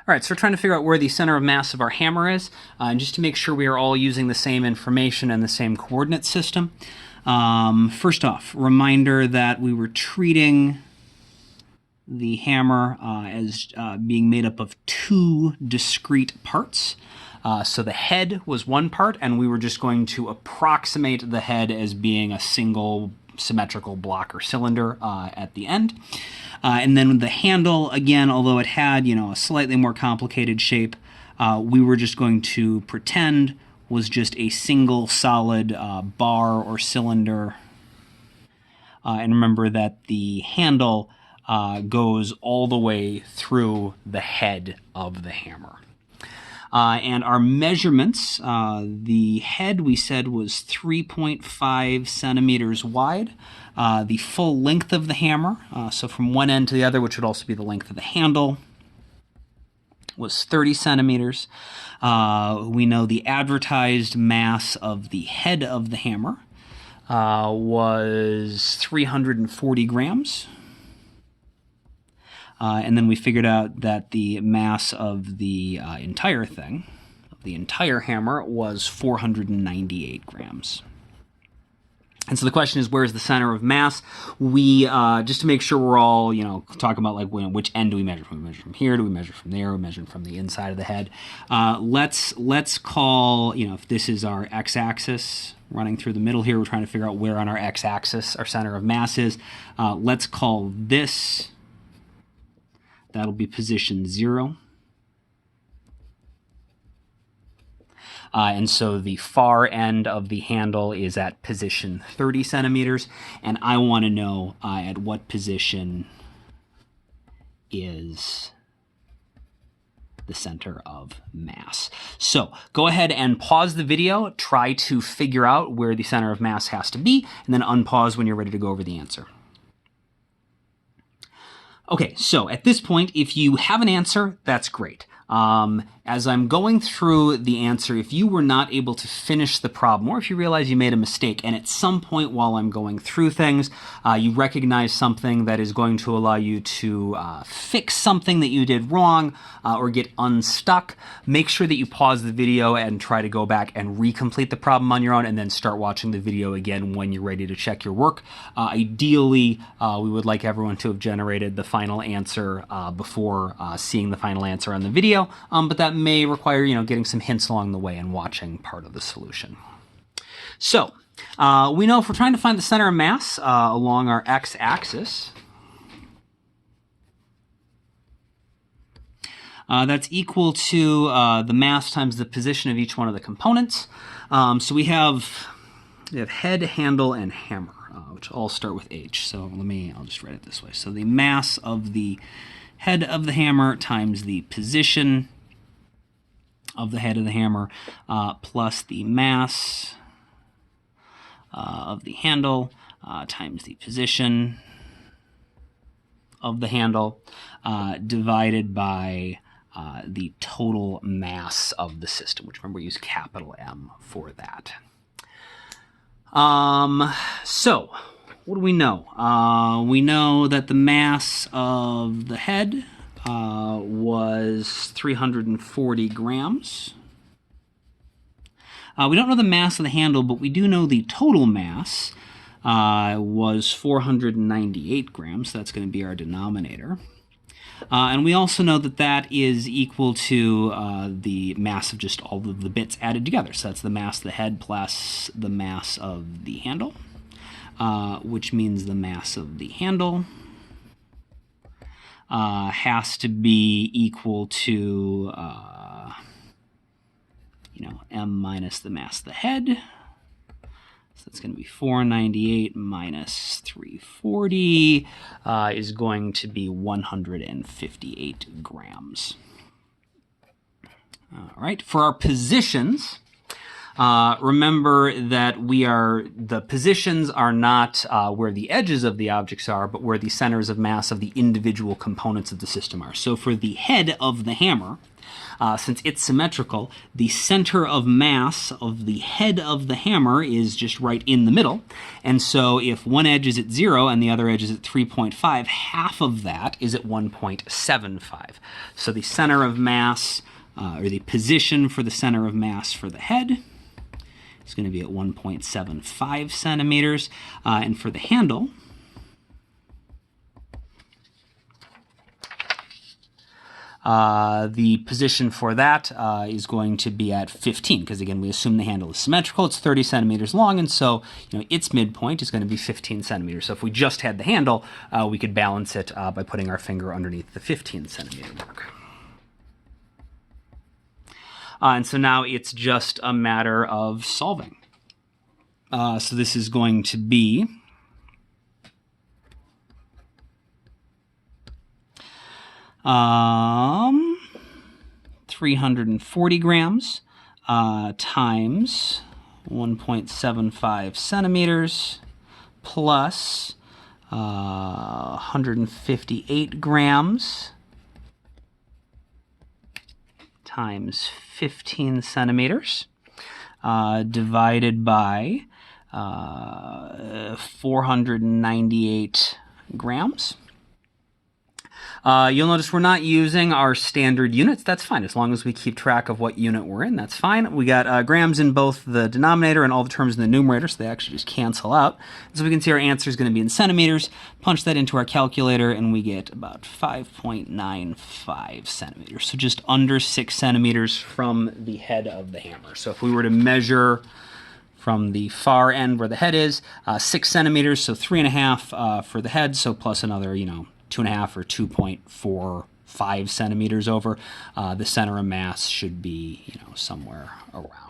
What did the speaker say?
All right, so we're trying to figure out where the center of mass of our hammer is, and just to make sure we are all using the same information and the same coordinate system. First off, reminder that we were treating the hammer as being made up of two discrete parts. So the head was one part, and we were just going to approximate the head as being a single symmetrical block or cylinder at the end. And then the handle, again, although it had, a slightly more complicated shape, we were just going to pretend was just a single solid bar or cylinder. And remember that the handle goes all the way through the head of the hammer. And our measurements, the head we said was 3.5 centimeters wide. The full length of the hammer, so from one end to the other, which would also be the length of the handle, was 30 centimeters. We know the advertised mass of the head of the hammer was 340 grams. And then we figured out that the mass of the entire thing, of the entire hammer, was 498 grams. And so the question is, where's the center of mass? We, just to make sure we're all, talking about which end do we measure from? Do we measure from here? Do we measure from there? Do we measure from the inside of the head? Let's call, if this is our x-axis running through the middle here, we're trying to figure out where on our x-axis our center of mass is. Let's call this, that'll be position 0. And so the far end of the handle is at position 30 centimeters, and I want to know at what position is the center of mass. So go ahead and pause the video, try to figure out where the center of mass has to be, and then unpause when you're ready to go over the answer. Okay, so at this point, if you have an answer, that's great. As I'm going through the answer, if you were not able to finish the problem, or if you realize you made a mistake, and at some point while I'm going through things, you recognize something that is going to allow you to fix something that you did wrong or get unstuck, make sure that you pause the video and try to go back and recomplete the problem on your own, and then start watching the video again when you're ready to check your work. Ideally, we would like everyone to have generated the final answer before seeing the final answer on the video, but that may require, getting some hints along the way and watching part of the solution. So, we know if we're trying to find the center of mass along our x-axis, that's equal to the mass times the position of each one of the components. So we have head, handle, and hammer, which all start with H. So I'll just write it this way. So the mass of the head of the hammer times the position of the head of the hammer plus the mass of the handle times the position of the handle divided by the total mass of the system, which remember we use capital M for that. So what do we know? We know that the mass of the head was 340 grams. We don't know the mass of the handle, but we do know the total mass was 498 grams. So that's going to be our denominator. And we also know that that is equal to the mass of just all of the bits added together. So that's the mass of the head plus the mass of the handle, which means the mass of the handle has to be equal to, m minus the mass of the head. So that's going to be 498 minus 340 is going to be 158 grams. All right, for our positions, remember that the positions are not where the edges of the objects are, but where the centers of mass of the individual components of the system are. So for the head of the hammer, Since it's symmetrical, the center of mass of the head of the hammer is just right in the middle. And so if one edge is at 0 and the other edge is at 3.5, half of that is at 1.75. So the center of mass, or the position for the center of mass for the head is going to be at 1.75 centimeters. And for the handle, the position for that is going to be at 15, because again, we assume the handle is symmetrical. It's 30 centimeters long, and so its midpoint is going to be 15 centimeters. So if we just had the handle, we could balance it by putting our finger underneath the 15 centimeter mark. And so now it's just a matter of solving. So this is going to be 340 grams times 1.75 centimeters plus 158 grams times 15 centimeters divided by 498 grams. You'll notice we're not using our standard units. That's fine. As long as we keep track of what unit we're in, that's fine. We got grams in both the denominator and all the terms in the numerator, so they actually just cancel out. So we can see our answer is going to be in centimeters. Punch that into our calculator, and we get about 5.95 centimeters. So just under 6 centimeters from the head of the hammer. So if we were to measure from the far end where the head is, 6 centimeters, so 3.5 for the head, so plus another, 2.5 or 2.45 centimeters over, the center of mass should be, somewhere around